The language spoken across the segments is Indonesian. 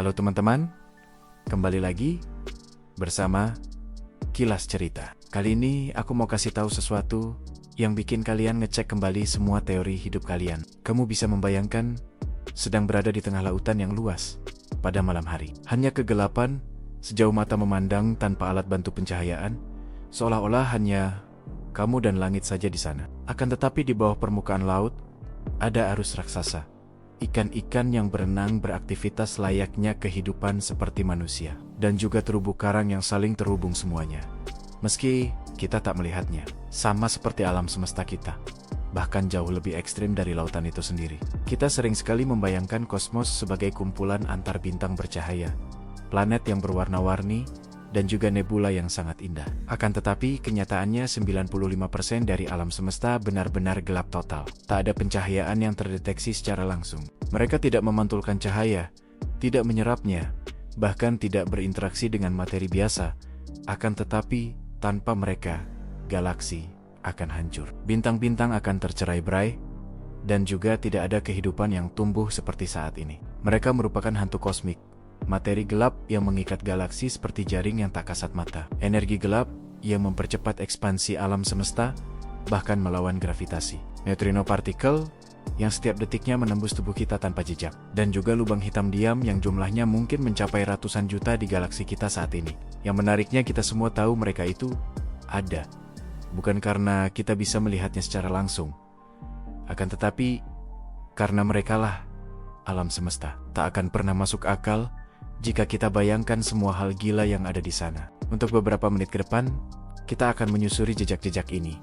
Halo teman-teman, kembali lagi bersama Kilas Cerita. Kali ini aku mau kasih tahu sesuatu yang bikin kalian ngecek kembali semua teori hidup kalian. Kamu bisa membayangkan sedang berada di tengah lautan yang luas pada malam hari. Hanya kegelapan, sejauh mata memandang tanpa alat bantu pencahayaan, seolah-olah hanya kamu dan langit saja di sana. Akan tetapi di bawah permukaan laut, ada arus raksasa. Ikan-ikan yang berenang beraktivitas layaknya kehidupan seperti manusia. Dan juga terumbu karang yang saling terhubung semuanya. Meski kita tak melihatnya, sama seperti alam semesta kita. Bahkan jauh lebih ekstrim dari lautan itu sendiri. Kita sering sekali membayangkan kosmos sebagai kumpulan antar bintang bercahaya, planet yang berwarna-warni, dan juga nebula yang sangat indah. Akan tetapi, kenyataannya 95% dari alam semesta benar-benar gelap total. Tak ada pencahayaan yang terdeteksi secara langsung. Mereka tidak memantulkan cahaya, tidak menyerapnya, bahkan tidak berinteraksi dengan materi biasa. Akan tetapi, tanpa mereka, galaksi akan hancur. Bintang-bintang akan tercerai-berai, dan juga tidak ada kehidupan yang tumbuh seperti saat ini. Mereka merupakan hantu kosmik. Materi gelap yang mengikat galaksi seperti jaring yang tak kasat mata. Energi gelap yang mempercepat ekspansi alam semesta, bahkan melawan gravitasi. Neutrino partikel yang setiap detiknya menembus tubuh kita tanpa jejak. Dan juga lubang hitam diam yang jumlahnya mungkin mencapai ratusan juta di galaksi kita saat ini. Yang menariknya, kita semua tahu mereka itu ada. Bukan karena kita bisa melihatnya secara langsung. Akan tetapi, karena merekalah alam semesta. Tak akan pernah masuk akal jika kita bayangkan semua hal gila yang ada di sana. Untuk beberapa menit ke depan, kita akan menyusuri jejak-jejak ini.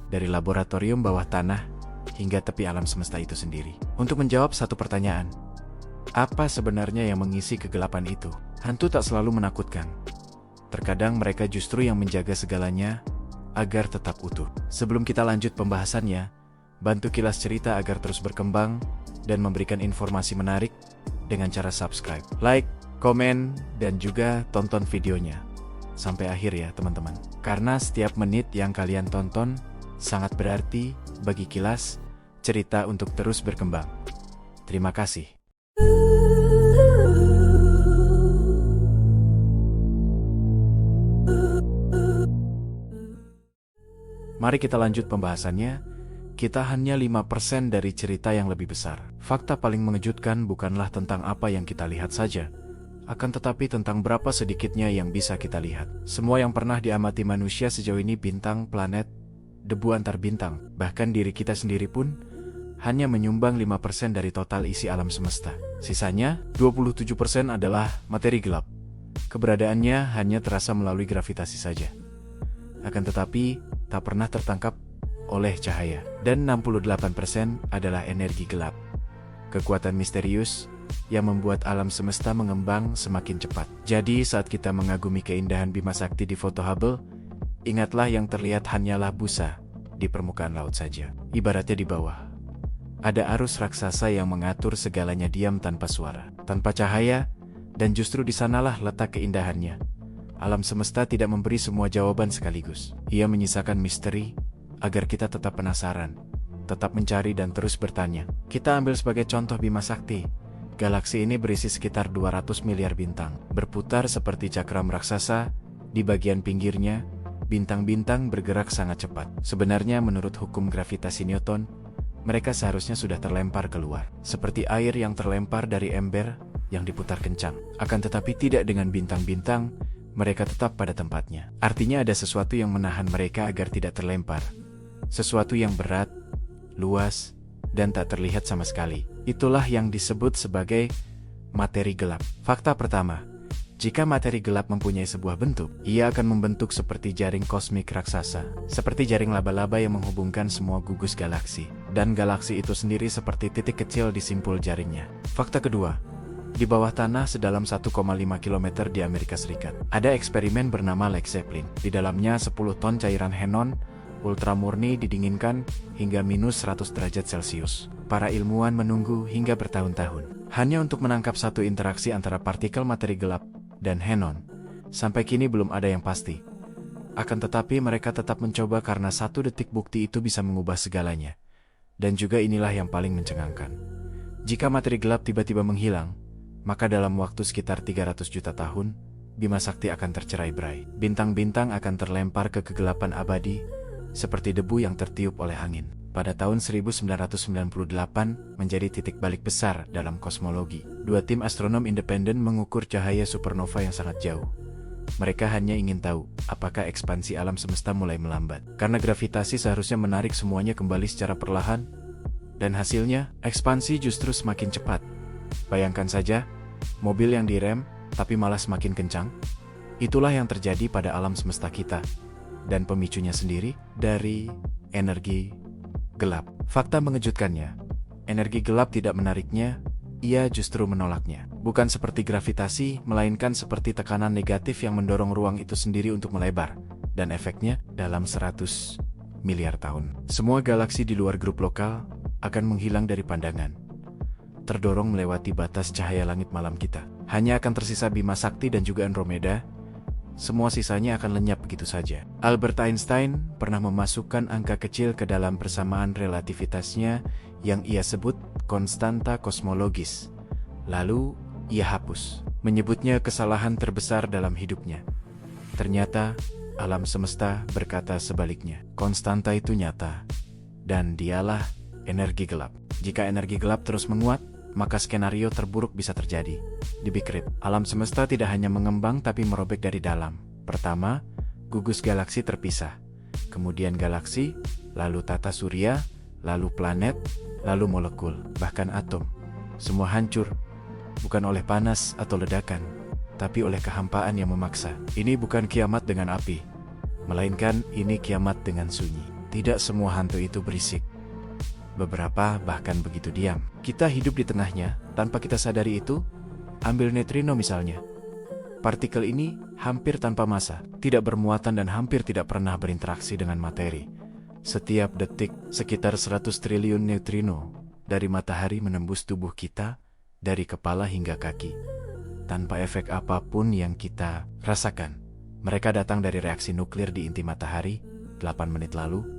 Dari laboratorium bawah tanah, hingga tepi alam semesta itu sendiri. Untuk menjawab satu pertanyaan, apa sebenarnya yang mengisi kegelapan itu? Hantu tak selalu menakutkan. Terkadang mereka justru yang menjaga segalanya agar tetap utuh. Sebelum kita lanjut pembahasannya, bantu Kilas Cerita agar terus berkembang dan memberikan informasi menarik dengan cara subscribe, like, komen, dan juga tonton videonya sampai akhir ya teman-teman. Karena setiap menit yang kalian tonton sangat berarti bagi Kilas Cerita untuk terus berkembang. Terima kasih. Mari kita lanjut pembahasannya. Kita hanya 5% dari cerita yang lebih besar. Fakta paling mengejutkan bukanlah tentang apa yang kita lihat saja, akan tetapi tentang berapa sedikitnya yang bisa kita lihat. Semua yang pernah diamati manusia sejauh ini, bintang, planet, debu antar bintang, bahkan diri kita sendiri pun hanya menyumbang 5% dari total isi alam semesta. Sisanya, 27% adalah materi gelap. Keberadaannya hanya terasa melalui gravitasi saja. Akan tetapi, tak pernah tertangkap oleh cahaya. Dan 68% adalah energi gelap. Kekuatan misterius yang membuat alam semesta mengembang semakin cepat. Jadi saat kita mengagumi keindahan Bima Sakti di foto Hubble, ingatlah yang terlihat hanyalah busa di permukaan laut saja. Ibaratnya di bawah ada arus raksasa yang mengatur segalanya diam tanpa suara, tanpa cahaya, dan justru di sanalah letak keindahannya. Alam semesta tidak memberi semua jawaban sekaligus. Ia menyisakan misteri agar kita tetap penasaran, tetap mencari dan terus bertanya. Kita ambil sebagai contoh Bima Sakti. Galaksi ini berisi sekitar 200 miliar bintang, berputar seperti cakram raksasa. Di bagian pinggirnya, bintang-bintang bergerak sangat cepat. Sebenarnya menurut hukum gravitasi Newton, mereka seharusnya sudah terlempar keluar, seperti air yang terlempar dari ember yang diputar kencang. Akan tetapi tidak dengan bintang-bintang, mereka tetap pada tempatnya. Artinya ada sesuatu yang menahan mereka agar tidak terlempar. Sesuatu yang berat, luas, dan tak terlihat sama sekali. Itulah yang disebut sebagai materi gelap. Fakta pertama, jika materi gelap mempunyai sebuah bentuk, ia akan membentuk seperti jaring kosmik raksasa. Seperti jaring laba-laba yang menghubungkan semua gugus galaksi. Dan galaksi itu sendiri seperti titik kecil di simpul jaringnya. Fakta kedua, di bawah tanah sedalam 1,5 km di Amerika Serikat, ada eksperimen bernama Led Zeppelin. Di dalamnya 10 ton cairan xenon ultramurni didinginkan hingga minus 100 derajat Celcius. Para ilmuwan menunggu hingga bertahun-tahun hanya untuk menangkap satu interaksi antara partikel materi gelap dan xenon. Sampai kini belum ada yang pasti. Akan tetapi mereka tetap mencoba karena satu detik bukti itu bisa mengubah segalanya. Dan juga inilah yang paling mencengangkan. Jika materi gelap tiba-tiba menghilang, maka dalam waktu sekitar 300 juta tahun, Bima Sakti akan tercerai-berai. Bintang-bintang akan terlempar ke kegelapan abadi, seperti debu yang tertiup oleh angin. Pada tahun 1998 menjadi titik balik besar dalam kosmologi. Dua tim astronom independen mengukur cahaya supernova yang sangat jauh. Mereka hanya ingin tahu, apakah ekspansi alam semesta mulai melambat. Karena gravitasi seharusnya menarik semuanya kembali secara perlahan, dan hasilnya, ekspansi justru semakin cepat. Bayangkan saja, mobil yang direm, tapi malah semakin kencang. Itulah yang terjadi pada alam semesta kita. Dan pemicunya sendiri dari energi gelap. Fakta mengejutkannya, energi gelap tidak menariknya, ia justru menolaknya. Bukan seperti gravitasi, melainkan seperti tekanan negatif yang mendorong ruang itu sendiri untuk melebar. Dan efeknya, dalam 100 miliar tahun, semua galaksi di luar grup lokal akan menghilang dari pandangan. Terdorong melewati batas cahaya langit malam kita. Hanya akan tersisa Bima Sakti dan juga Andromeda. Semua sisanya akan lenyap begitu saja. Albert Einstein pernah memasukkan angka kecil ke dalam persamaan relativitasnya yang ia sebut konstanta kosmologis. Lalu, ia hapus, menyebutnya kesalahan terbesar dalam hidupnya. Ternyata, alam semesta berkata sebaliknya. Konstanta itu nyata, dan dialah energi gelap. Jika energi gelap terus menguat, maka skenario terburuk bisa terjadi. Di Big Rip, alam semesta tidak hanya mengembang tapi merobek dari dalam. Pertama, gugus galaksi terpisah. Kemudian galaksi, lalu tata surya, lalu planet, lalu molekul, bahkan atom. Semua hancur, bukan oleh panas atau ledakan, tapi oleh kehampaan yang memaksa. Ini bukan kiamat dengan api, melainkan ini kiamat dengan sunyi. Tidak semua hantu itu berisik. Beberapa bahkan begitu diam. Kita hidup di tengahnya, tanpa kita sadari itu. Ambil neutrino misalnya. Partikel ini hampir tanpa massa, tidak bermuatan dan hampir tidak pernah berinteraksi dengan materi. Setiap detik, sekitar 100 triliun neutrino dari matahari menembus tubuh kita, dari kepala hingga kaki. Tanpa efek apapun yang kita rasakan. Mereka datang dari reaksi nuklir di inti matahari, 8 menit lalu,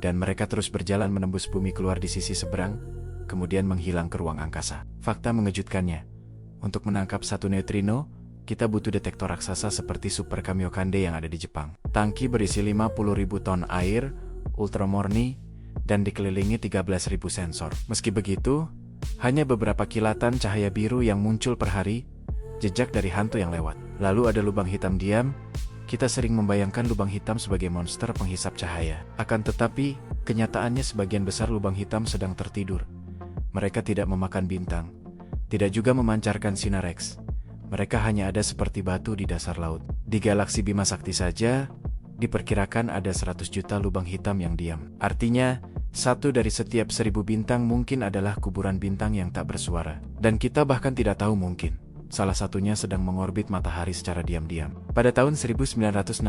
dan mereka terus berjalan menembus bumi keluar di sisi seberang, kemudian menghilang ke ruang angkasa. Fakta mengejutkannya, untuk menangkap satu neutrino, kita butuh detektor raksasa seperti Super Kamiokande yang ada di Jepang. Tangki berisi 50.000 ton air, ultramurni, dan dikelilingi 13.000 sensor. Meski begitu, hanya beberapa kilatan cahaya biru yang muncul per hari, jejak dari hantu yang lewat. Lalu ada lubang hitam diam. Kita sering membayangkan lubang hitam sebagai monster penghisap cahaya. Akan tetapi, kenyataannya sebagian besar lubang hitam sedang tertidur. Mereka tidak memakan bintang, tidak juga memancarkan sinar X. Mereka hanya ada seperti batu di dasar laut. Di galaksi Bima Sakti saja, diperkirakan ada 100 juta lubang hitam yang diam. Artinya, satu dari setiap 1000 bintang mungkin adalah kuburan bintang yang tak bersuara. Dan kita bahkan tidak tahu mungkin salah satunya sedang mengorbit matahari secara diam-diam. Pada tahun 1965,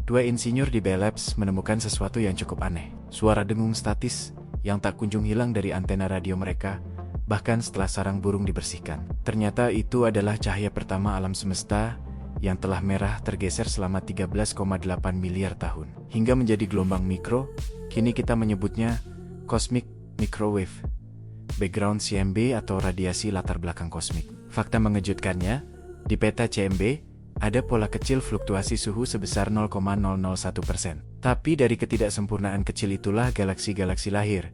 dua insinyur di Bell Labs menemukan sesuatu yang cukup aneh. Suara dengung statis yang tak kunjung hilang dari antena radio mereka, bahkan setelah sarang burung dibersihkan. Ternyata itu adalah cahaya pertama alam semesta yang telah merah tergeser selama 13,8 miliar tahun. Hingga menjadi gelombang mikro, kini kita menyebutnya Cosmic Microwave Background CMB atau radiasi latar belakang kosmik. Fakta mengejutkannya, di peta CMB, ada pola kecil fluktuasi suhu sebesar 0,001%. Tapi dari ketidaksempurnaan kecil itulah galaksi-galaksi lahir.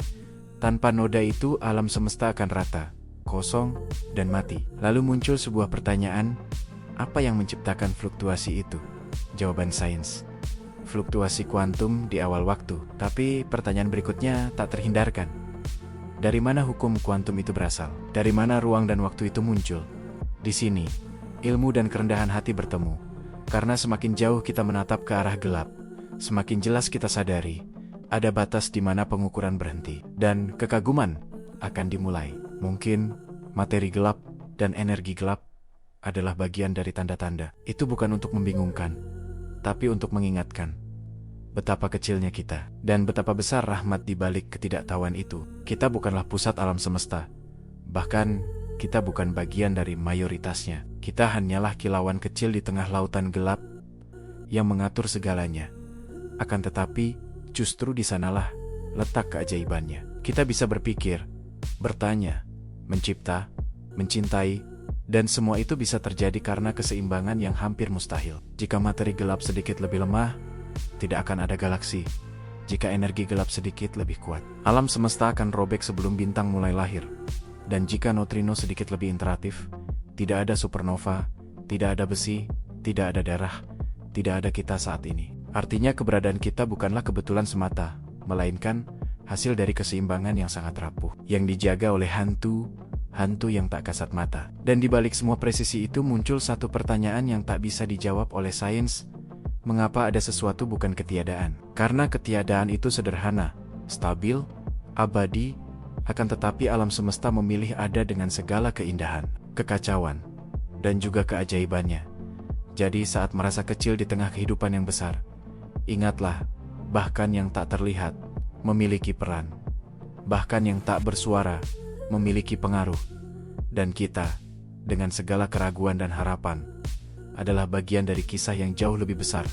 Tanpa noda itu, alam semesta akan rata, kosong, dan mati. Lalu muncul sebuah pertanyaan, apa yang menciptakan fluktuasi itu? Jawaban sains. Fluktuasi kuantum di awal waktu. Tapi pertanyaan berikutnya tak terhindarkan. Dari mana hukum kuantum itu berasal? Dari mana ruang dan waktu itu muncul? Di sini, ilmu dan kerendahan hati bertemu. Karena semakin jauh kita menatap ke arah gelap, semakin jelas kita sadari, ada batas di mana pengukuran berhenti. Dan kekaguman akan dimulai. Mungkin materi gelap dan energi gelap adalah bagian dari tanda-tanda. Itu bukan untuk membingungkan, tapi untuk mengingatkan betapa kecilnya kita, dan betapa besar rahmat di balik ketidaktahuan itu. Kita bukanlah pusat alam semesta. Bahkan, kita bukan bagian dari mayoritasnya. Kita hanyalah kilauan kecil di tengah lautan gelap yang mengatur segalanya. Akan tetapi, justru di sanalah letak keajaibannya. Kita bisa berpikir, bertanya, mencipta, mencintai, dan semua itu bisa terjadi karena keseimbangan yang hampir mustahil. Jika materi gelap sedikit lebih lemah, tidak akan ada galaksi. Jika energi gelap sedikit lebih kuat, alam semesta akan robek sebelum bintang mulai lahir. Dan jika neutrino sedikit lebih interaktif, tidak ada supernova, tidak ada besi, tidak ada darah, tidak ada kita saat ini. Artinya keberadaan kita bukanlah kebetulan semata, melainkan hasil dari keseimbangan yang sangat rapuh, yang dijaga oleh hantu yang tak kasat mata. Dan di balik semua presisi itu muncul satu pertanyaan yang tak bisa dijawab oleh sains. Mengapa ada sesuatu bukan ketiadaan? Karena ketiadaan itu sederhana, stabil, abadi, akan tetapi alam semesta memilih ada dengan segala keindahan, kekacauan, dan juga keajaibannya. Jadi saat merasa kecil di tengah kehidupan yang besar, ingatlah, bahkan yang tak terlihat, memiliki peran. Bahkan yang tak bersuara, memiliki pengaruh. Dan kita, dengan segala keraguan dan harapan, adalah bagian dari kisah yang jauh lebih besar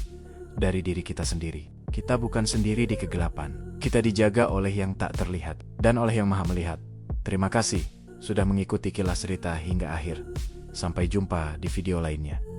dari diri kita sendiri. Kita bukan sendiri di kegelapan. Kita dijaga oleh yang tak terlihat dan oleh yang maha melihat. Terima kasih sudah mengikuti Kilas Cerita hingga akhir. Sampai jumpa di video lainnya.